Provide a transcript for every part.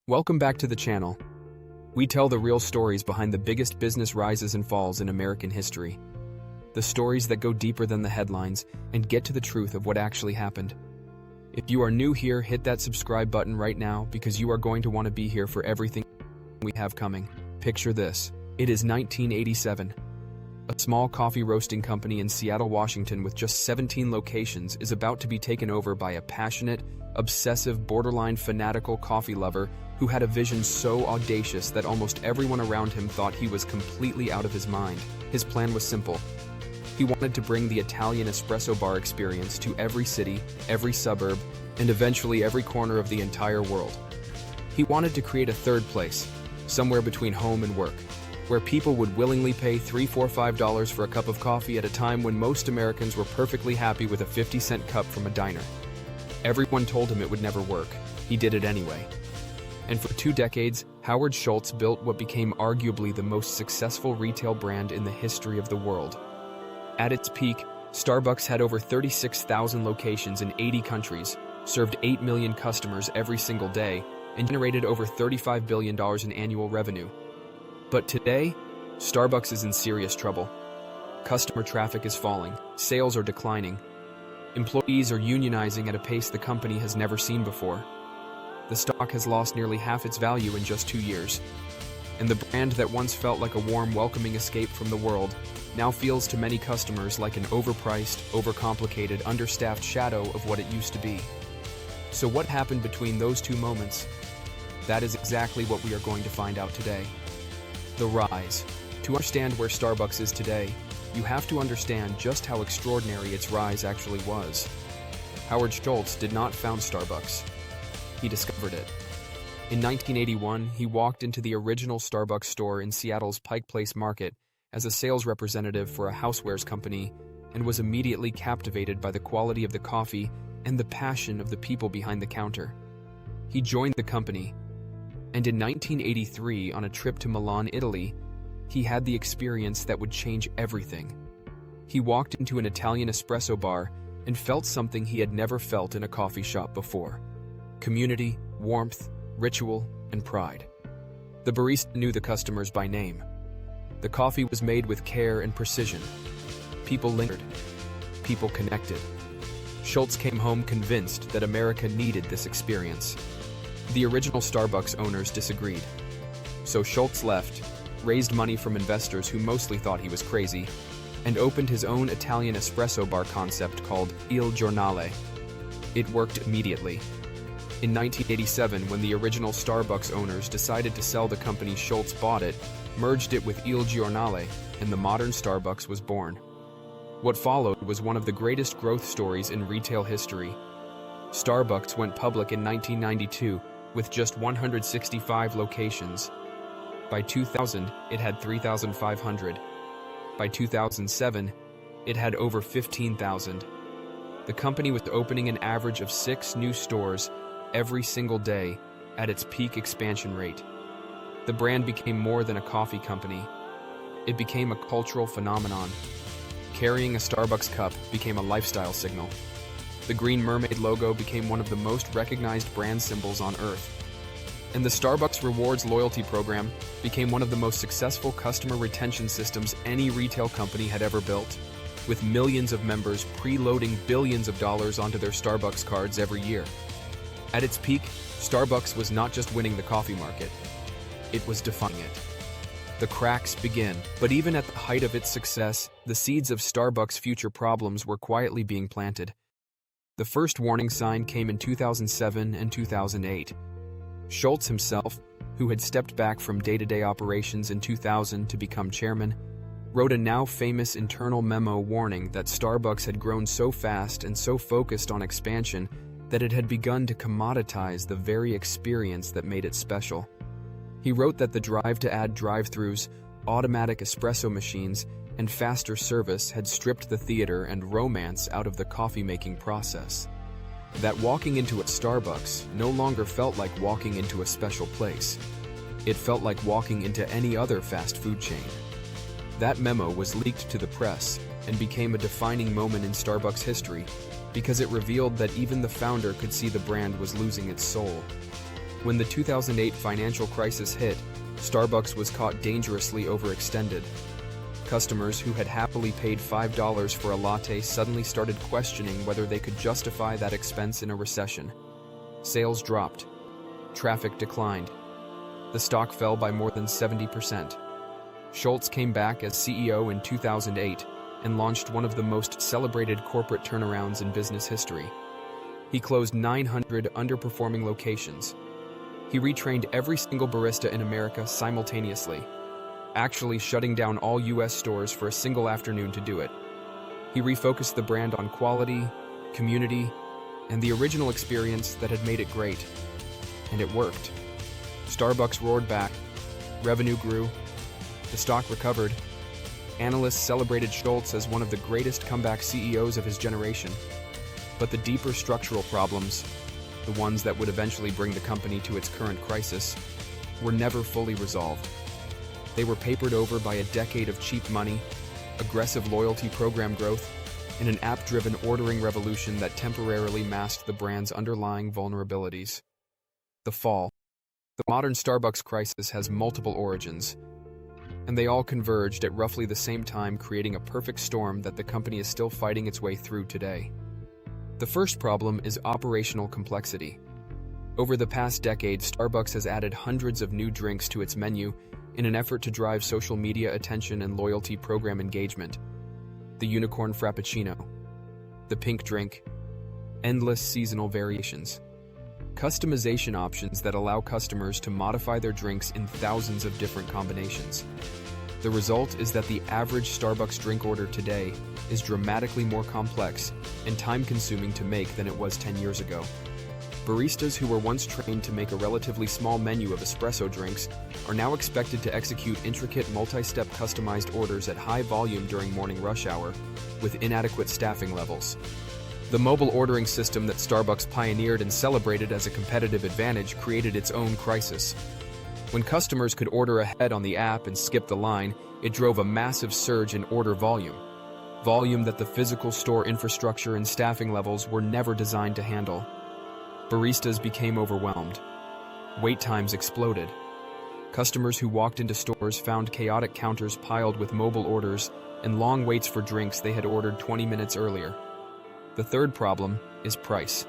Welcome back to the channel. We tell the real stories behind the biggest business rises and falls in American history. The stories that go deeper than the headlines and get to the truth of what actually happened. If you are new here, hit that subscribe button right now because you are going to want to be here for everything we have coming. Picture this. It is 1987. A small coffee roasting company in Seattle, Washington with just 17 locations is about to be taken over by a passionate, obsessive, borderline fanatical coffee lover who had a vision so audacious that almost everyone around him thought he was completely out of his mind. His plan was simple. He wanted to bring the Italian espresso bar experience to every city, every suburb, and eventually every corner of the entire world. He wanted to create a third place, somewhere between home and work, where people would willingly pay $3, $4, $5 for a cup of coffee at a time when most Americans were perfectly happy with a 50-cent cup from a diner. Everyone told him it would never work. He did it anyway. And for 2 decades, Howard Schultz built what became arguably the most successful retail brand in the history of the world. At its peak, Starbucks had over 36,000 locations in 80 countries, served 8 million customers every single day, and generated over $35 billion in annual revenue. But today, Starbucks is in serious trouble. Customer traffic is falling, sales are declining, employees are unionizing at a pace the company has never seen before. The stock has lost nearly half its value in just 2 years. And the brand that once felt like a warm, welcoming escape from the world now feels to many customers like an overpriced, overcomplicated, understaffed shadow of what it used to be. So what happened between those two moments? That is exactly what we are going to find out today. The rise. To understand where Starbucks is today, you have to understand just how extraordinary its rise actually was. Howard Schultz did not found Starbucks. He discovered it. In 1981, he walked into the original Starbucks store in Seattle's Pike Place Market as a sales representative for a housewares company and was immediately captivated by the quality of the coffee and the passion of the people behind the counter. He joined the company, and in 1983, on a trip to Milan, Italy, he had the experience that would change everything. He walked into an Italian espresso bar and felt something he had never felt in a coffee shop before. Community, warmth, ritual, and pride. The barista knew the customers by name. The coffee was made with care and precision. People lingered. People connected. Schultz came home convinced that America needed this experience. The original Starbucks owners disagreed. So Schultz left, raised money from investors who mostly thought he was crazy, and opened his own Italian espresso bar concept called Il Giornale. It worked immediately. In 1987, when the original Starbucks owners decided to sell the company, Schultz bought it, merged it with Il Giornale, and the modern Starbucks was born. What followed was one of the greatest growth stories in retail history. Starbucks went public in 1992 with just 165 locations. By 2000, it had 3,500. By 2007, it had over 15,000. The company was opening an average of 6 new stores every single day at its peak expansion rate. The brand became more than a coffee company. It became a cultural phenomenon. Carrying a Starbucks cup became a lifestyle signal. The green mermaid logo became one of the most recognized brand symbols on Earth. And the Starbucks Rewards loyalty program became one of the most successful customer retention systems any retail company had ever built, with millions of members preloading billions of dollars onto their Starbucks cards every year. At its peak, Starbucks was not just winning the coffee market, it was defining it. The cracks begin, but even at the height of its success, the seeds of Starbucks' future problems were quietly being planted. The first warning sign came in 2007 and 2008. Schultz himself, who had stepped back from day-to-day operations in 2000 to become chairman, wrote a now famous internal memo warning that Starbucks had grown so fast and so focused on expansion that it had begun to commoditize the very experience that made it special. He wrote that the drive to add drive-thrus, automatic espresso machines, and faster service had stripped the theater and romance out of the coffee-making process. That walking into a Starbucks no longer felt like walking into a special place. It felt like walking into any other fast food chain. That memo was leaked to the press and became a defining moment in Starbucks history because it revealed that even the founder could see the brand was losing its soul. When the 2008 financial crisis hit, Starbucks was caught dangerously overextended. Customers who had happily paid $5 for a latte suddenly started questioning whether they could justify that expense in a recession. Sales dropped. Traffic declined. The stock fell by more than 70%. Schultz came back as CEO in 2008 and launched one of the most celebrated corporate turnarounds in business history. He closed 900 underperforming locations. He retrained every single barista in America simultaneously, actually shutting down all US stores for a single afternoon to do it. He refocused the brand on quality, community, and the original experience that had made it great. And it worked. Starbucks roared back. Revenue grew. The stock recovered. Analysts celebrated Schultz as one of the greatest comeback CEOs of his generation. But the deeper structural problems, the ones that would eventually bring the company to its current crisis, were never fully resolved. They were papered over by a decade of cheap money, aggressive loyalty program growth, and an app-driven ordering revolution that temporarily masked the brand's underlying vulnerabilities. The fall. The modern Starbucks crisis has multiple origins, and they all converged at roughly the same time, creating a perfect storm that the company is still fighting its way through today. The first problem is operational complexity. Over the past decade, Starbucks has added hundreds of new drinks to its menu in an effort to drive social media attention and loyalty program engagement. The unicorn frappuccino, the pink drink, endless seasonal variations, customization options that allow customers to modify their drinks in thousands of different combinations. The result is that the average Starbucks drink order today is dramatically more complex and time-consuming to make than it was 10 years ago. Baristas who were once trained to make a relatively small menu of espresso drinks are now expected to execute intricate multi-step customized orders at high volume during morning rush hour, with inadequate staffing levels. The mobile ordering system that Starbucks pioneered and celebrated as a competitive advantage created its own crisis. When customers could order ahead on the app and skip the line, it drove a massive surge in order volume that the physical store infrastructure and staffing levels were never designed to handle. Baristas became overwhelmed. Wait times exploded. Customers who walked into stores found chaotic counters piled with mobile orders and long waits for drinks they had ordered 20 minutes earlier. The third problem is price.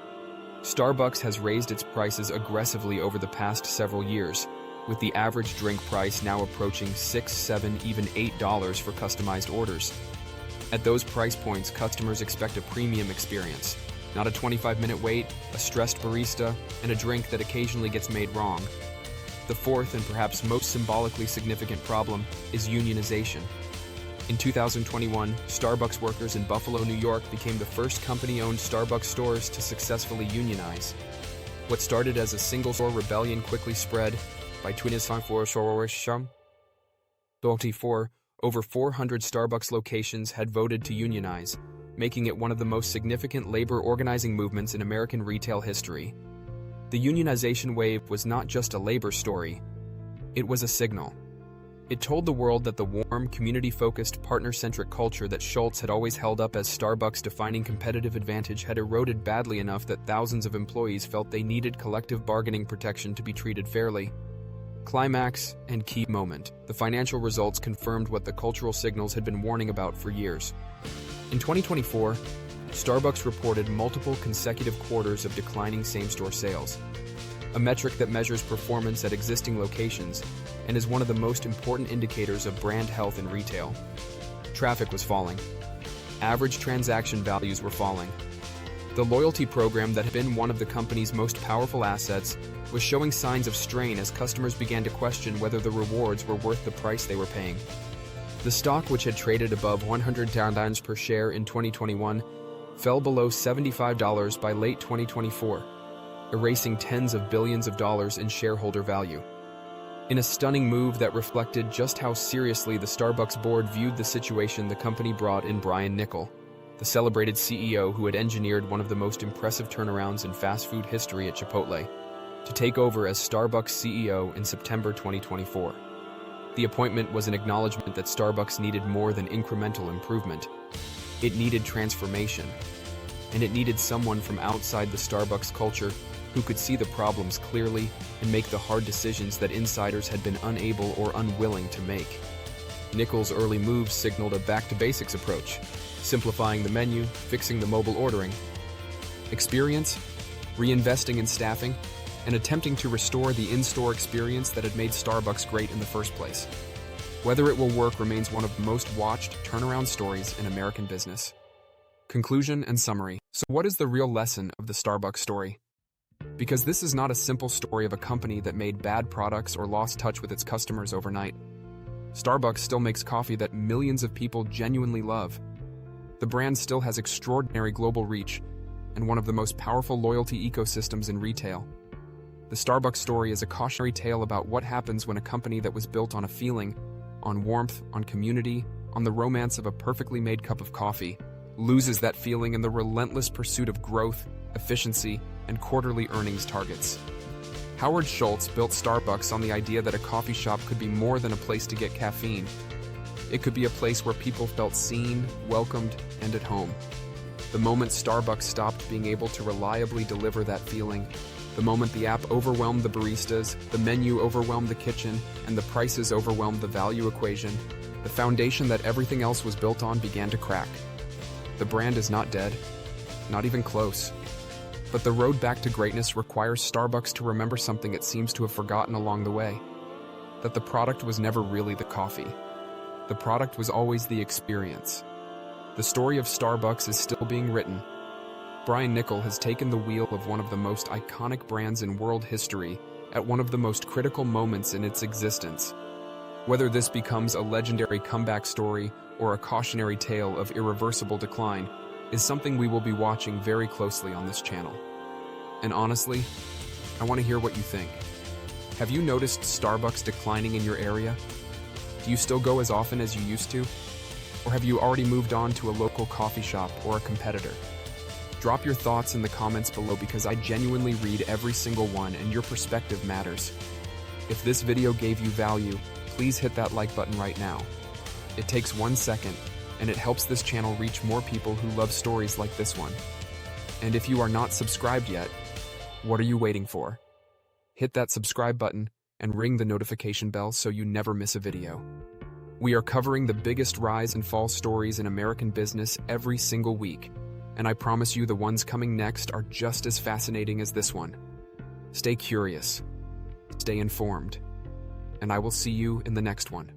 Starbucks has raised its prices aggressively over the past several years, with the average drink price now approaching $6, $7, even $8 for customized orders. At those price points, customers expect a premium experience, not a 25-minute wait, a stressed barista, and a drink that occasionally gets made wrong. The fourth and perhaps most symbolically significant problem is unionization. In 2021, Starbucks workers in Buffalo, New York became the first company-owned Starbucks stores to successfully unionize. What started as a single-store rebellion quickly spread. By 2024, over 400 Starbucks locations had voted to unionize, making it one of the most significant labor organizing movements in American retail history. The unionization wave was not just a labor story, it was a signal. It told the world that the warm, community-focused, partner-centric culture that Schultz had always held up as Starbucks' defining competitive advantage had eroded badly enough that thousands of employees felt they needed collective bargaining protection to be treated fairly. Climax and key moment. The financial results confirmed what the cultural signals had been warning about for years. In 2024, Starbucks reported multiple consecutive quarters of declining same-store sales, a metric that measures performance at existing locations and is one of the most important indicators of brand health in retail. Traffic was falling. Average transaction values were falling. The loyalty program that had been one of the company's most powerful assets was showing signs of strain as customers began to question whether the rewards were worth the price they were paying. The stock, which had traded above $100 per share in 2021, fell below $75 by late 2024, erasing tens of billions of dollars in shareholder value. In a stunning move that reflected just how seriously the Starbucks board viewed the situation, the company brought in Brian Niccol, the celebrated CEO who had engineered one of the most impressive turnarounds in fast food history at Chipotle, to take over as Starbucks CEO in September 2024. The appointment was an acknowledgement that Starbucks needed more than incremental improvement. It needed transformation, and it needed someone from outside the Starbucks culture who who could see the problems clearly and make the hard decisions that insiders had been unable or unwilling to make. Nickel's early moves signaled a back-to-basics approach, simplifying the menu, fixing the mobile ordering experience, reinvesting in staffing, and attempting to restore the in-store experience that had made Starbucks great in the first place. Whether it will work remains one of the most watched turnaround stories in American business. Conclusion and summary. So what is the real lesson of the Starbucks story? Because this is not a simple story of a company that made bad products or lost touch with its customers overnight. Starbucks still makes coffee that millions of people genuinely love. The brand still has extraordinary global reach and one of the most powerful loyalty ecosystems in retail. The Starbucks story is a cautionary tale about what happens when a company that was built on a feeling, on warmth, on community, on the romance of a perfectly made cup of coffee, loses that feeling in the relentless pursuit of growth, efficiency, and quarterly earnings targets. Howard Schultz built Starbucks on the idea that a coffee shop could be more than a place to get caffeine. It could be a place where people felt seen, welcomed, and at home. The moment Starbucks stopped being able to reliably deliver that feeling, the moment the app overwhelmed the baristas, the menu overwhelmed the kitchen, and the prices overwhelmed the value equation, the foundation that everything else was built on began to crack. The brand is not dead, not even close. But the road back to greatness requires Starbucks to remember something it seems to have forgotten along the way. That the product was never really the coffee. The product was always the experience. The story of Starbucks is still being written. Brian Nickel has taken the wheel of one of the most iconic brands in world history at one of the most critical moments in its existence. Whether this becomes a legendary comeback story or a cautionary tale of irreversible decline is something we will be watching very closely on this channel. And honestly, I want to hear what you think. Have you noticed Starbucks declining in your area? Do you still go as often as you used to? Or have you already moved on to a local coffee shop or a competitor? Drop your thoughts in the comments below because I genuinely read every single one and your perspective matters. If this video gave you value, please hit that like button right now. It takes 1 second, and it helps this channel reach more people who love stories like this one. And if you are not subscribed yet, what are you waiting for? Hit that subscribe button and ring the notification bell so you never miss a video. We are covering the biggest rise and fall stories in American business every single week, and I promise you the ones coming next are just as fascinating as this one. Stay curious, stay informed, and I will see you in the next one.